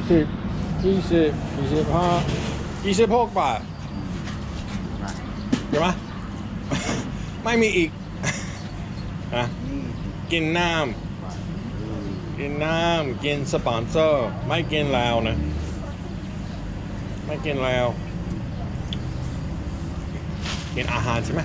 26 บาทเห็นไหม ไม่มีอีก นะกินน้ำกินสปอนเซอร์ไม่กินแล้วนะไม่กินแล้วกินอาหารใช่ไหม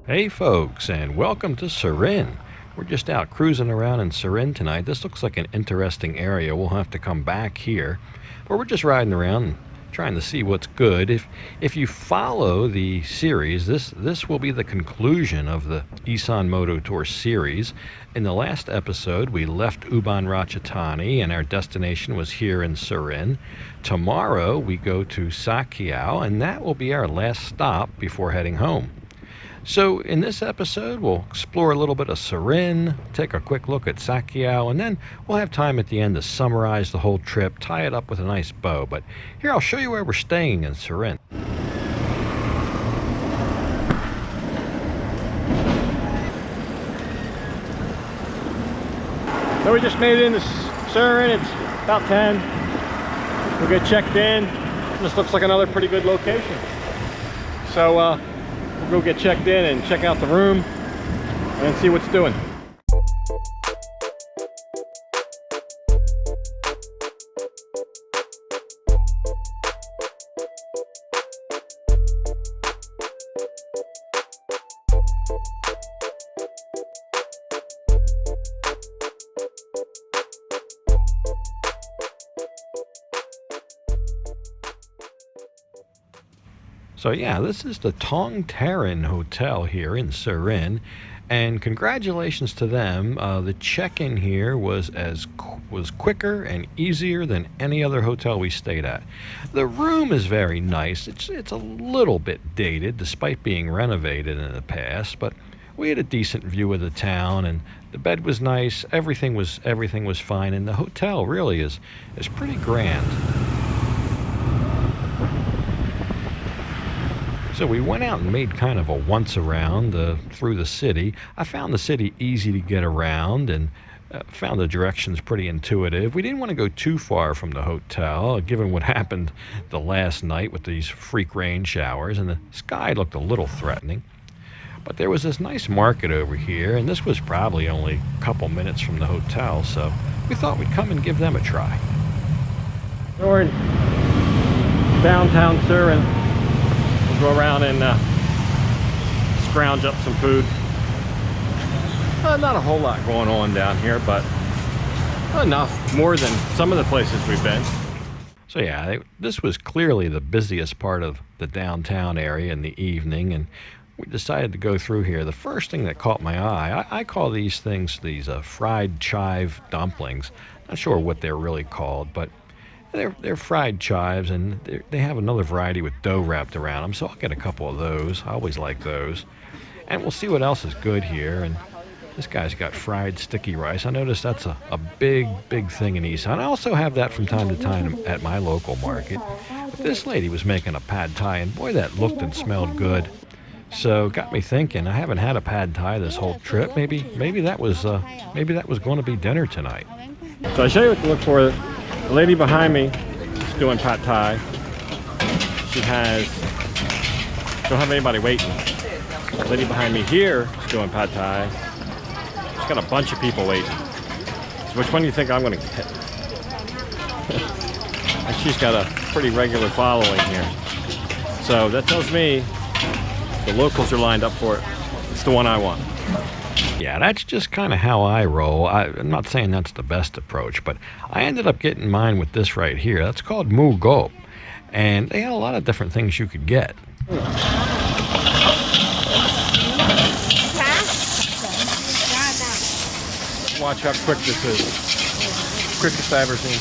Hey folks, and welcome to Surin. We're just out cruising around in Surin tonight. This looks like an interesting area. We'll have to come back here. But we're just riding around and trying to see what's good. If you follow the series, this will be the conclusion of the Isaan Moto Tour series. In the last episode, we left Ubon Ratchathani and our destination was here in Surin. Tomorrow, we go to Sa Kaeo, and that will be our last stop before heading home. So in this episode, we'll explore a little bit of Surin, take a quick look at Sa Kaeo, and then we'll have time at the end to summarize the whole trip, tie it up with a nice bow. But here, I'll show you where we're staying in Surin. So we just made it into Surin. It's about 10. We'll get checked in. This looks like another pretty good location. So, we'll go get checked in and check out the room and see what's doing. So yeah, this is the Tong Tarin Hotel here in Surin, and congratulations to them. The check-in here was quicker and easier than any other hotel we stayed at. The room is very nice. It's a little bit dated, despite being renovated in the past, but we had a decent view of the town, and the bed was nice. Everything was fine, and the hotel really is pretty grand. So we went out and made kind of a once around through the city. I found the city easy to get around and found the directions pretty intuitive. We didn't want to go too far from the hotel, given what happened the last night with these freak rain showers, and the sky looked a little threatening. But there was this nice market over here, and this was probably only a couple minutes from the hotel, so we thought we'd come and give them a try. We're in downtown Surin. Go around and scrounge up some food. Not a whole lot going on down here, but enough, more than some of the places we've been. So yeah, this was clearly the busiest part of the downtown area in the evening, and we decided to go through here. The first thing that caught my eye, I call these things fried chive dumplings. Not sure what they're really called, but they're fried chives, and they have another variety with dough wrapped around them, so I'll get a couple of those. I always like those. And we'll see what else is good here. And this guy's got fried sticky rice. I noticed that's a big thing in Isaan. I also have that from time to time at my local market. But this lady was making a pad thai, and boy, that looked and smelled good. So got me thinking, I haven't had a pad thai this whole trip. Maybe that was going to be dinner tonight. So I'll show you what to look for. The lady behind me is doing pad thai. Don't have anybody waiting. The lady behind me here is doing pad thai. She's got a bunch of people waiting. So which one do you think I'm going to get? And she's got a pretty regular following here. So that tells me the locals are lined up for it. It's the one I want. Yeah, that's just kind of how I roll. I'm not saying that's the best approach, but I ended up getting mine with this right here. That's called Mu Go. And they had a lot of different things you could get. Watch how quick this is. Quickest I've ever seen.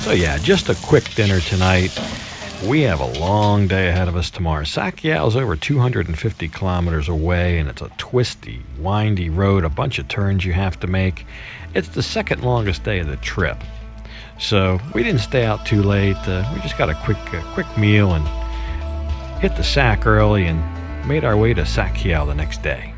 So yeah, just a quick dinner tonight. We have a long day ahead of us tomorrow. Sa Kaeo is over 250 kilometers away, and it's a twisty, windy road, a bunch of turns you have to make. It's the second longest day of the trip. So we didn't stay out too late. We just got a quick meal and hit the sack early and made our way to Sa Kaeo the next day.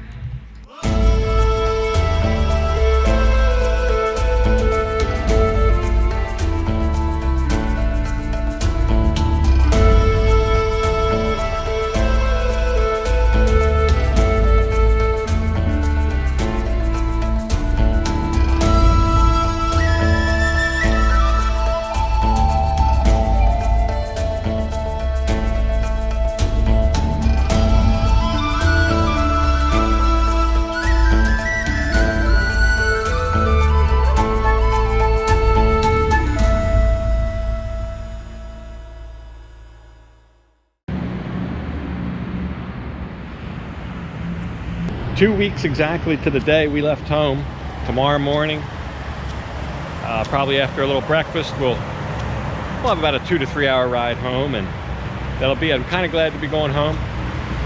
2 weeks exactly to the day we left home. Tomorrow morning, probably after a little breakfast, we'll have about a 2 to 3 hour ride home, and that'll be, I'm kind of glad to be going home.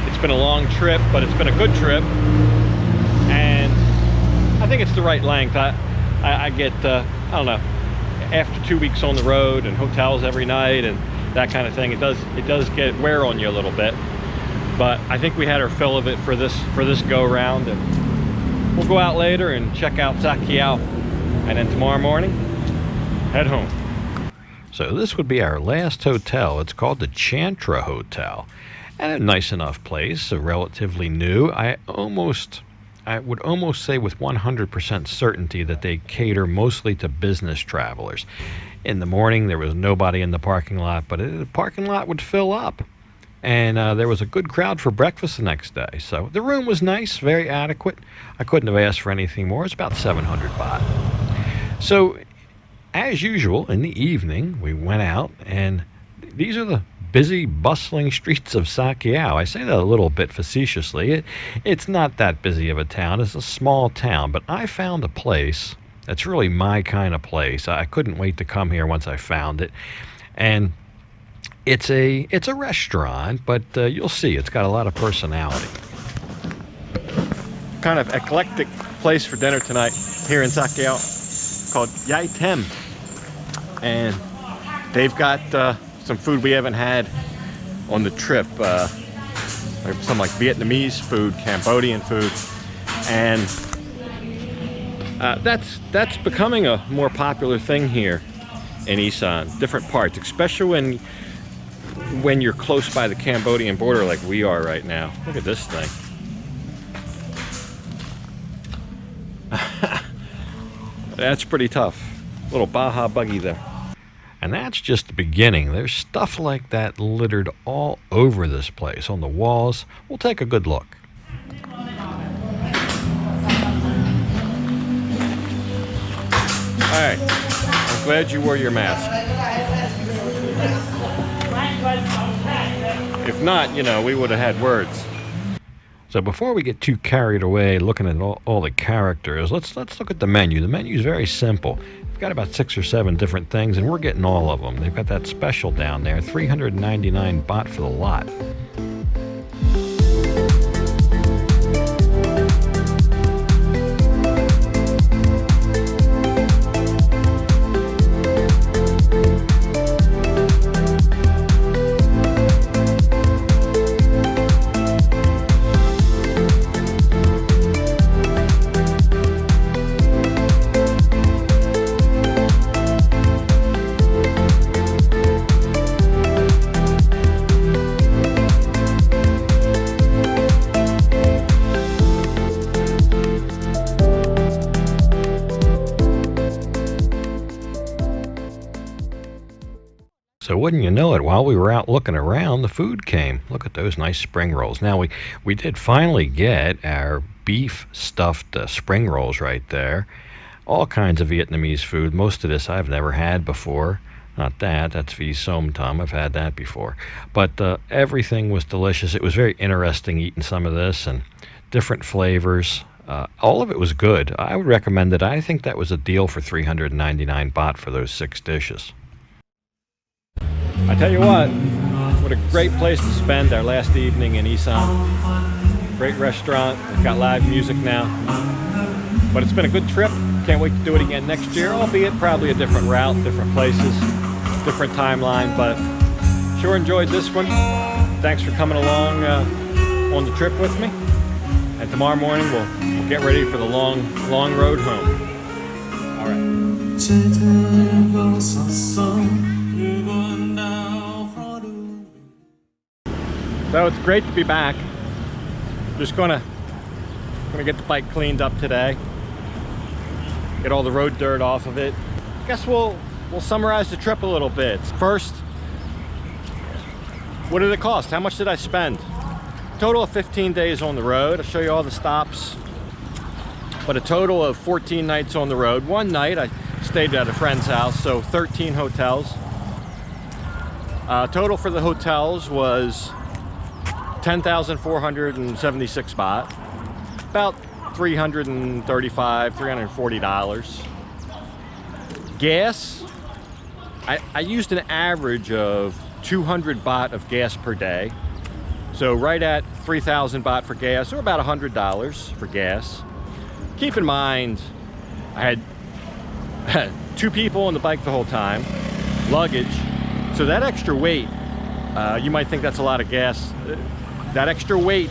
It's been a long trip, but it's been a good trip, and I think it's the right length. I get, I don't know, after 2 weeks on the road and hotels every night and that kind of thing, it does get wear on you a little bit. But I think we had our fill of it for this go round, and we'll go out later and check out Sa Kaeo, and then tomorrow morning head home. So this would be our last hotel. It's called the Chantra Hotel, and a nice enough place, so relatively new. I would almost say with 100% certainty that they cater mostly to business travelers. In the morning there was nobody in the parking lot, but the parking lot would fill up. And there was a good crowd for breakfast the next day. So the room was nice, very adequate. I couldn't have asked for anything more. It's about 700 baht. So as usual, in the evening, we went out, and these are the busy, bustling streets of Sa Kaeo. I say that a little bit facetiously. It's not that busy of a town. It's a small town, but I found a place that's really my kind of place. I couldn't wait to come here once I found it. And it's a restaurant, but you'll see it's got a lot of personality. Kind of eclectic place for dinner tonight here in Sa Kaeo, called Yai Tem, and they've got some food we haven't had on the trip. Some like Vietnamese food, Cambodian food, and that's becoming a more popular thing here in Isaan. Different parts, especially when you're close by the Cambodian border like we are right now. Look at this thing. That's pretty tough. Little Baja buggy there. And that's just the beginning. There's stuff like that littered all over this place on the walls. We'll take a good look. All right, I'm glad you wore your mask. If not, you know, we would have had words. So before we get too carried away looking at all the characters, let's look at the menu. The menu is very simple. We've got about 6 or 7 different things, and we're getting all of them. They've got that special down there, 399 baht for the lot. So wouldn't you know it, while we were out looking around, the food came. Look at those nice spring rolls. Now, we did finally get our beef stuffed spring rolls right there. All kinds of Vietnamese food. Most of this I've never had before. Not that's V Som Tam. I've had that before. But everything was delicious. It was very interesting eating some of this, and different flavors. All of it was good. I would recommend it. I think that was a deal for 399 baht for those 6 dishes. I tell you what, What a great place to spend our last evening in Isaan. Great restaurant. We've got live music now. But it's been a good trip. Can't wait to do it again next year, albeit probably a different route, different places, different timeline. But sure enjoyed this one. Thanks for coming along on the trip with me. And tomorrow morning we'll get ready for the long road home. All right. So it's great to be back. Just gonna get the bike cleaned up today. Get all the road dirt off of it. Guess we'll summarize the trip a little bit. First, what did it cost? How much did I spend? Total of 15 days on the road. I'll show you all the stops. But a total of 14 nights on the road. One night I stayed at a friend's house, so 13 hotels. Total for the hotels was 10,476 baht. About $335, $340. Gas, I used an average of 200 baht of gas per day. So right at 3,000 baht for gas, or about $100 for gas. Keep in mind, I had 2 people on the bike the whole time, luggage. So that extra weight, you might think that's a lot of gas. That extra weight,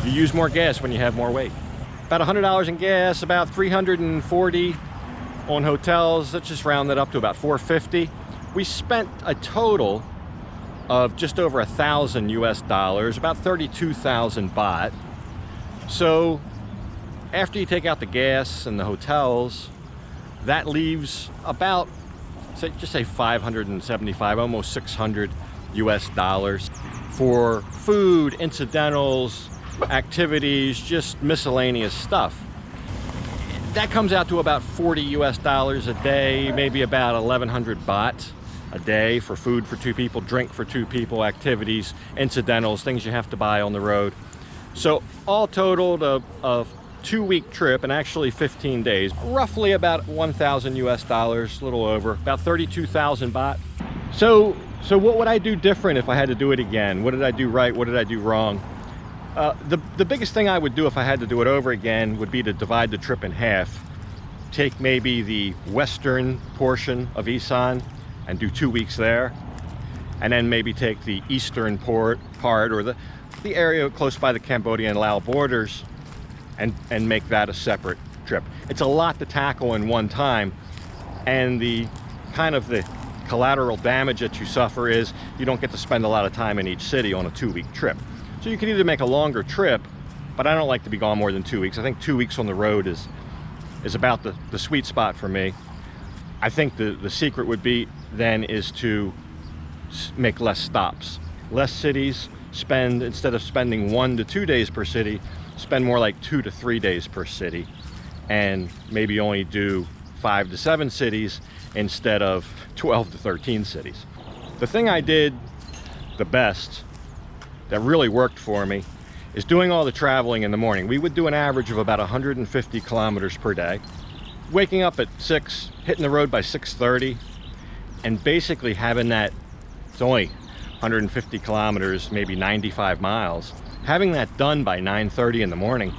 you use more gas when you have more weight. About $100 in gas, about 340 on hotels. Let's just round that up to about 450. We spent a total of just over 1,000 US dollars, about 32,000 baht. So after you take out the gas and the hotels, that leaves about, just say 575, almost 600 US dollars for food, incidentals, activities, just miscellaneous stuff. That comes out to about 40 US dollars a day, maybe about 1,100 baht a day for food for 2 people, drink for 2 people, activities, incidentals, things you have to buy on the road. So all totaled a 2-week trip, and actually 15 days, roughly about 1,000 US dollars, a little over, about 32,000 baht. So what would I do different if I had to do it again? What did I do right? What did I do wrong? The biggest thing I would do if I had to do it over again would be to divide the trip in half. Take maybe the western portion of Isaan and do 2 weeks there, and then maybe take the eastern part, or the area close by the Cambodia and Laos borders, and make that a separate trip. It's a lot to tackle in one time, and the collateral damage that you suffer is you don't get to spend a lot of time in each city on a 2-week trip. So you can either make a longer trip, but I don't like to be gone more than 2 weeks. I think 2 weeks on the road is about the sweet spot for me. I think the secret would be then is to make less stops, less cities. Instead of spending 1 to 2 days per city, spend more like 2 to 3 days per city, and maybe only do 5 to 7 cities instead of 12 to 13 cities. The thing I did the best that really worked for me is doing all the traveling in the morning. We would do an average of about 150 kilometers per day. Waking up at 6, hitting the road by 6:30, and basically having that, it's only 150 kilometers, maybe 95 miles, having that done by 9:30 in the morning.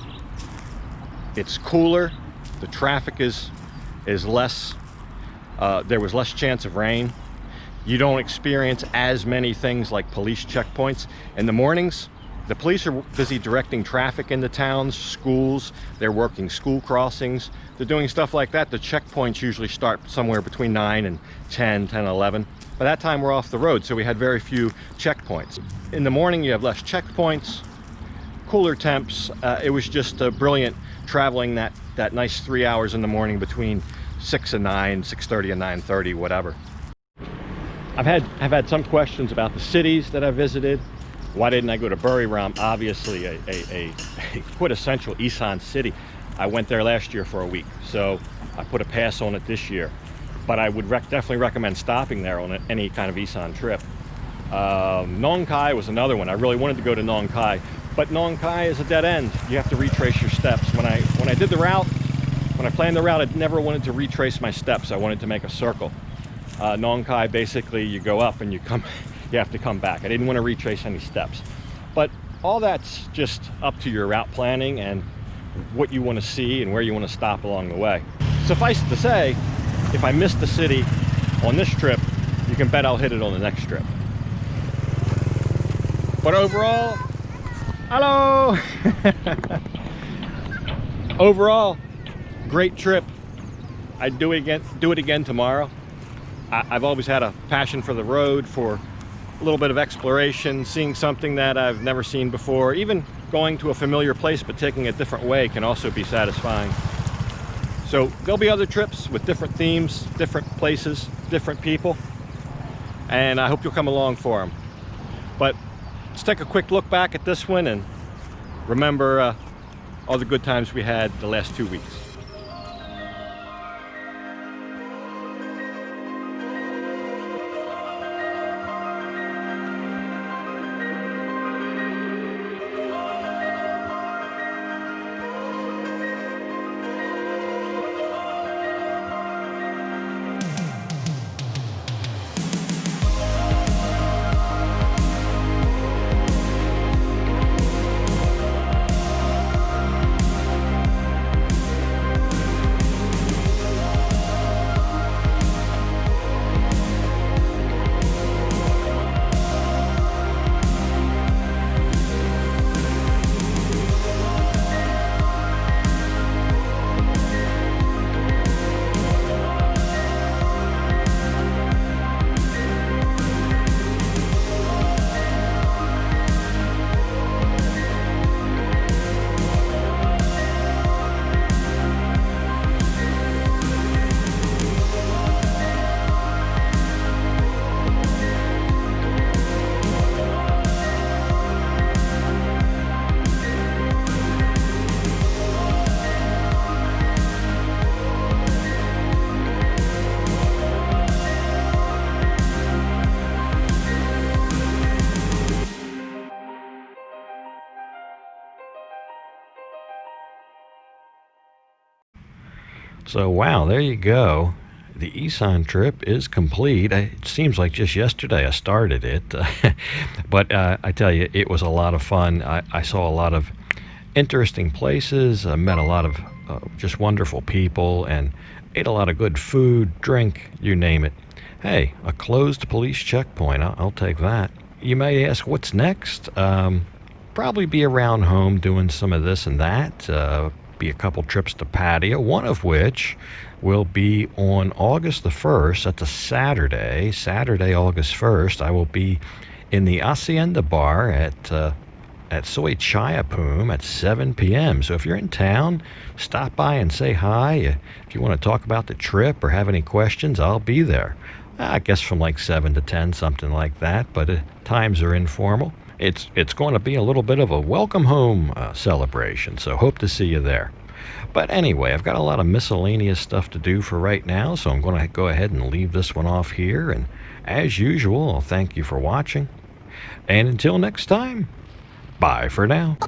It's cooler, the traffic is less, there was less chance of rain. You don't experience as many things like police checkpoints. In the mornings, the police are busy directing traffic into towns, schools, they're working school crossings, they're doing stuff like that. The checkpoints usually start somewhere between 9 and 10, 11. By that time we're off the road, so we had very few checkpoints. In the morning you have less checkpoints, cooler temps. It was just brilliant traveling that nice 3 hours in the morning between 6 and 9, 6:30 and 9:30, whatever. I've had some questions about the cities that I visited. Why didn't I go to Buriram? Obviously a quintessential Isaan city. I went there last year for a week, so I put a pass on it this year. But I would definitely recommend stopping there on any kind of Isaan trip. Nong Khai was another one. I really wanted to go to Nong Khai, but Nong Khai is a dead end. You have to retrace your steps. When I did the route, when I planned the route, I never wanted to retrace my steps. I wanted to make a circle. Nong Khai, basically you go up and you you have to come back. I didn't want to retrace any steps. But all that's just up to your route planning and what you want to see and where you want to stop along the way. Suffice it to say, if I miss the city on this trip, you can bet I'll hit it on the next trip. But overall, hello! Overall, great trip. I'd do it again tomorrow. I've always had a passion for the road, for a little bit of exploration, seeing something that I've never seen before. Even going to a familiar place but taking a different way can also be satisfying. So there'll be other trips with different themes, different places, different people, and I hope you'll come along for them. But let's take a quick look back at this one and remember all the good times we had the last 2 weeks. So wow, there you go. The Isaan trip is complete. It seems like just yesterday I started it, but I tell you, it was a lot of fun. I saw a lot of interesting places, met a lot of just wonderful people, and ate a lot of good food, drink, you name it. Hey, a closed police checkpoint, I'll take that. You may ask, what's next? Probably be around home doing some of this and that. Be a couple trips to Patio, one of which will be on August the 1st. That's a Saturday, August 1st. I will be in the Hacienda Bar at Soy Chayapum at 7 p.m. So if you're in town, stop by and say hi. If you want to talk about the trip or have any questions, I'll be there. I guess from like 7 to 10, something like that, but times are informal. It's going to be a little bit of a welcome home celebration, so hope to see you there. But anyway, I've got a lot of miscellaneous stuff to do for right now, so I'm going to go ahead and leave this one off here. And as usual, I'll thank you for watching. And until next time, bye for now.